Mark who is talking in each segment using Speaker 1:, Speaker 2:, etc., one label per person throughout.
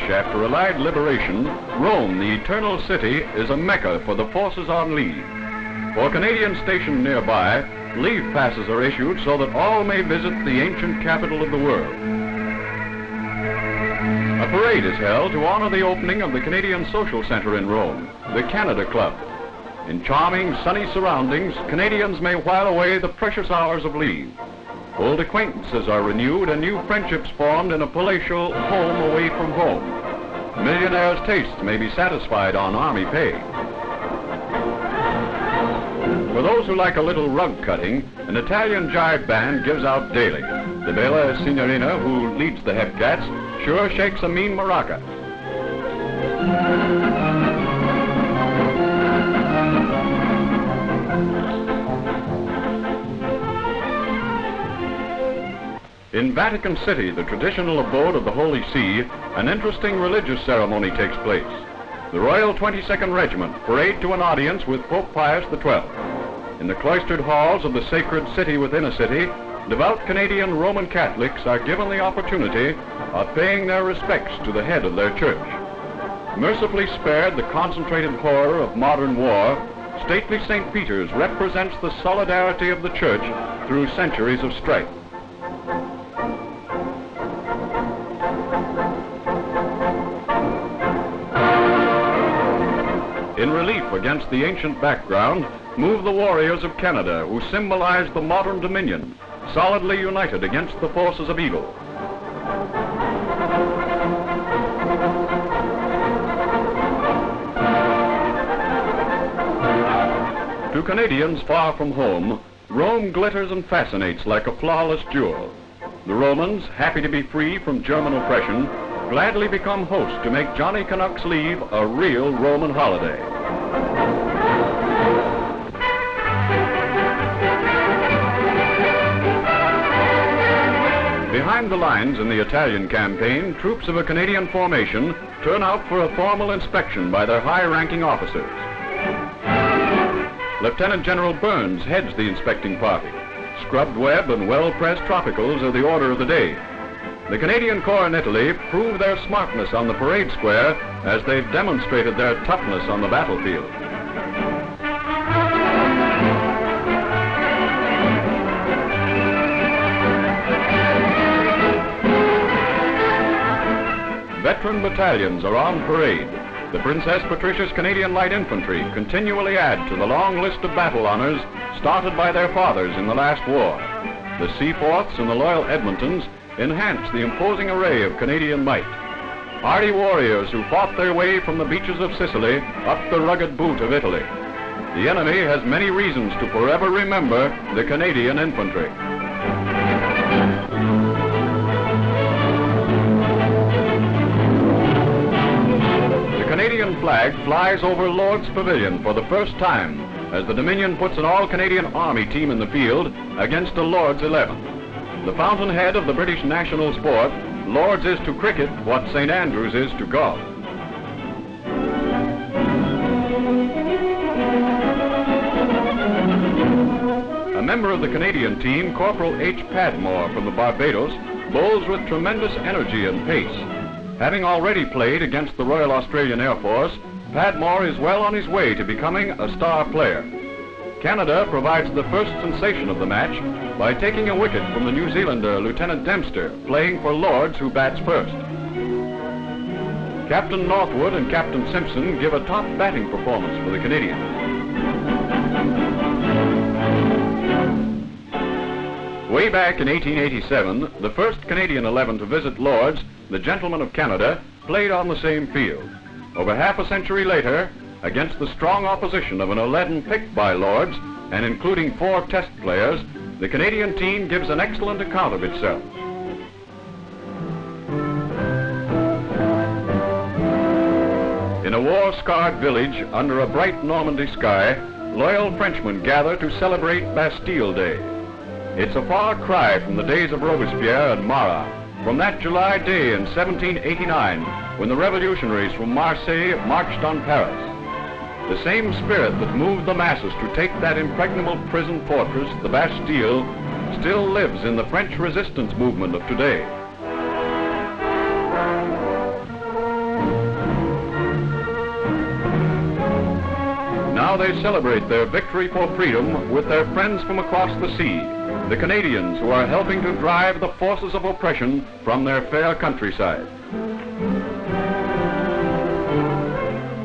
Speaker 1: after Allied liberation, Rome, the Eternal City, is a mecca for the forces on leave. For Canadians stationed nearby, leave passes are issued so that all may visit the ancient capital of the world. A parade is held to honor the opening of the Canadian Social Center in Rome, the Canada Club. In charming, sunny surroundings, Canadians may while away the precious hours of leave. Old acquaintances are renewed and new friendships formed in a palatial home away from home. Millionaires' tastes may be satisfied on army pay. For those who like a little rug cutting, an Italian jive band gives out daily. The bella signorina who leads the hepcats sure shakes a mean maraca. In Vatican City, the traditional abode of the Holy See, an interesting religious ceremony takes place. The Royal 22nd Regiment parade to an audience with Pope Pius XII. In the cloistered halls of the sacred city within a city, devout Canadian Roman Catholics are given the opportunity of paying their respects to the head of their church. Mercifully spared the concentrated horror of modern war, stately St. Peter's represents the solidarity of the church through centuries of strife. In relief against the ancient background, move the warriors of Canada who symbolize the modern Dominion, solidly united against the forces of evil. To Canadians far from home, Rome glitters and fascinates like a flawless jewel. The Romans, happy to be free from German oppression, gladly become hosts to make Johnny Canuck's leave a real Roman holiday. Behind the lines in the Italian campaign, troops of a Canadian formation turn out for a formal inspection by their high-ranking officers. Lieutenant General Burns heads the inspecting party. Scrubbed web and well-pressed tropicals are the order of the day. The Canadian Corps in Italy prove their smartness on the parade square as they've demonstrated their toughness on the battlefield. Veteran battalions are on parade. The Princess Patricia's Canadian Light Infantry continually add to the long list of battle honors started by their fathers in the last war. The Seaforths and the Loyal Edmontons enhance the imposing array of Canadian might. Hardy warriors who fought their way from the beaches of Sicily up the rugged boot of Italy. The enemy has many reasons to forever remember the Canadian infantry. The Canadian flag flies over Lord's Pavilion for the first time as the Dominion puts an all-Canadian Army team in the field against a Lord's 11. The fountainhead of the British national sport, Lord's is to cricket what St. Andrews is to golf. A member of the Canadian team, Corporal H. Padmore from the Barbados, bowls with tremendous energy and pace. Having already played against the Royal Australian Air Force, Padmore is well on his way to becoming a star player. Canada provides the first sensation of the match by taking a wicket from the New Zealander Lieutenant Dempster, playing for Lords, who bats first. Captain Northwood and Captain Simpson give a top batting performance for the Canadians. Way back in 1887, the first Canadian 11 to visit Lords, the Gentlemen of Canada, played on the same field. Over half a century later, against the strong opposition of an 11 picked by Lords, and including 4 test players, the Canadian team gives an excellent account of itself. In a war-scarred village under a bright Normandy sky, loyal Frenchmen gather to celebrate Bastille Day. It's a far cry from the days of Robespierre and Marat, from that July day in 1789 when the revolutionaries from Marseille marched on Paris. The same spirit that moved the masses to take that impregnable prison fortress, the Bastille, still lives in the French resistance movement of today. Now they celebrate their victory for freedom with their friends from across the sea, the Canadians who are helping to drive the forces of oppression from their fair countryside.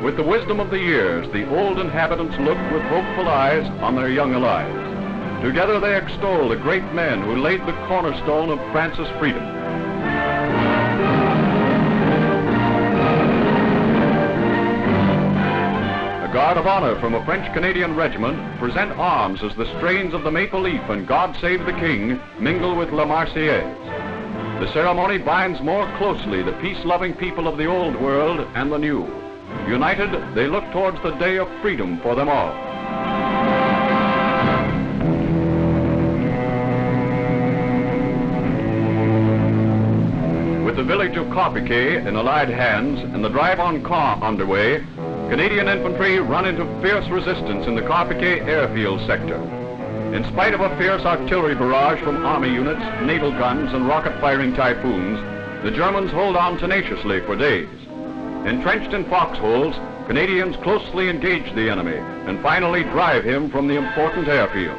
Speaker 1: With the wisdom of the years, the old inhabitants look with hopeful eyes on their young allies. Together they extol the great men who laid the cornerstone of France's freedom. A guard of honor from a French-Canadian regiment present arms as the strains of the Maple Leaf and God Save the King mingle with La Marseillaise. The ceremony binds more closely the peace-loving people of the old world and the new. United, they look towards the day of freedom for them all. With the village of Carpiquet in Allied hands and the drive on Caen underway, Canadian infantry run into fierce resistance in the Carpiquet airfield sector. In spite of a fierce artillery barrage from army units, naval guns, and rocket-firing typhoons, the Germans hold on tenaciously for days. Entrenched in foxholes, Canadians closely engage the enemy and finally drive him from the important airfield.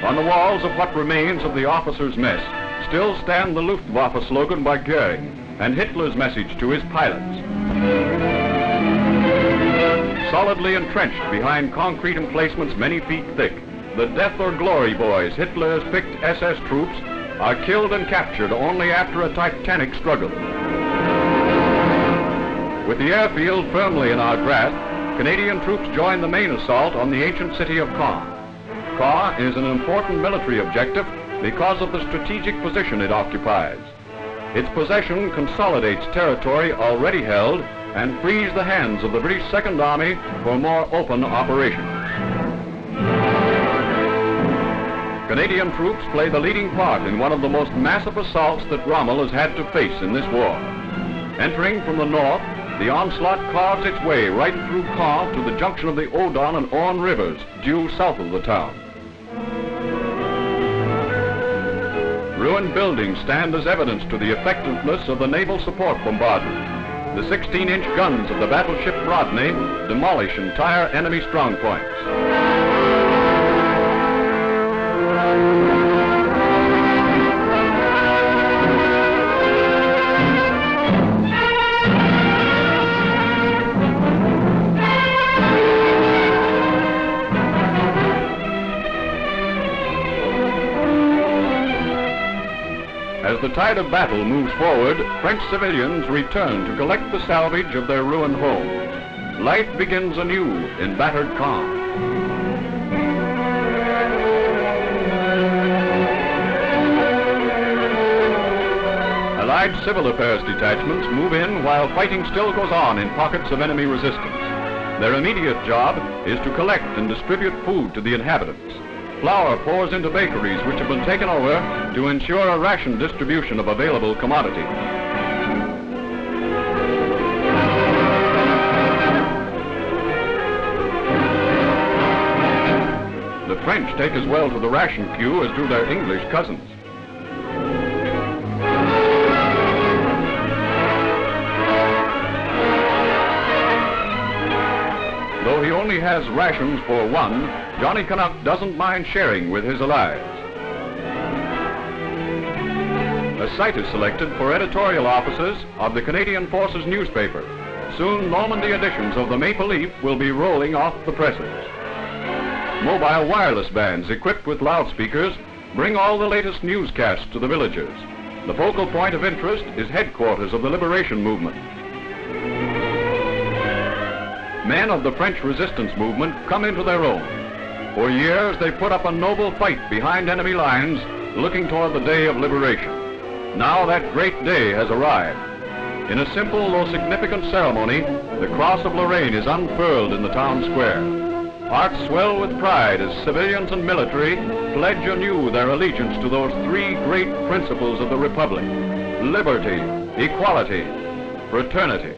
Speaker 1: On the walls of what remains of the officers' mess still stand the Luftwaffe slogan by Goering and Hitler's message to his pilots. Solidly entrenched behind concrete emplacements many feet thick, the death or glory boys, Hitler's picked SS troops, are killed and captured only after a titanic struggle. With the airfield firmly in our grasp, Canadian troops join the main assault on the ancient city of Caen. Caen is an important military objective because of the strategic position it occupies. Its possession consolidates territory already held and frees the hands of the British Second Army for more open operations. Canadian troops play the leading part in one of the most massive assaults that Rommel has had to face in this war. Entering from the north, the onslaught carves its way right through Caen to the junction of the Odon and Orne rivers, due south of the town. Ruined buildings stand as evidence to the effectiveness of the naval support bombardment. The 16-inch guns of the battleship Rodney demolish entire enemy strongpoints. As the tide of battle moves forward, French civilians return to collect the salvage of their ruined homes. Life begins anew in battered Caen. Allied civil affairs detachments move in while fighting still goes on in pockets of enemy resistance. Their immediate job is to collect and distribute food to the inhabitants. Flour pours into bakeries which have been taken over to ensure a ration distribution of available commodity. The French take as well to the ration queue as do their English cousins. Though he only has rations for one, Johnny Canuck doesn't mind sharing with his allies. A site is selected for editorial offices of the Canadian Forces newspaper. Soon Normandy editions of the Maple Leaf will be rolling off the presses. Mobile wireless bands equipped with loudspeakers bring all the latest newscasts to the villagers. The focal point of interest is headquarters of the liberation movement. Men of the French resistance movement come into their own. For years, they put up a noble fight behind enemy lines, looking toward the day of liberation. Now that great day has arrived. In a simple though significant ceremony, the Cross of Lorraine is unfurled in the town square. Hearts swell with pride as civilians and military pledge anew their allegiance to those three great principles of the Republic: liberty, equality, fraternity.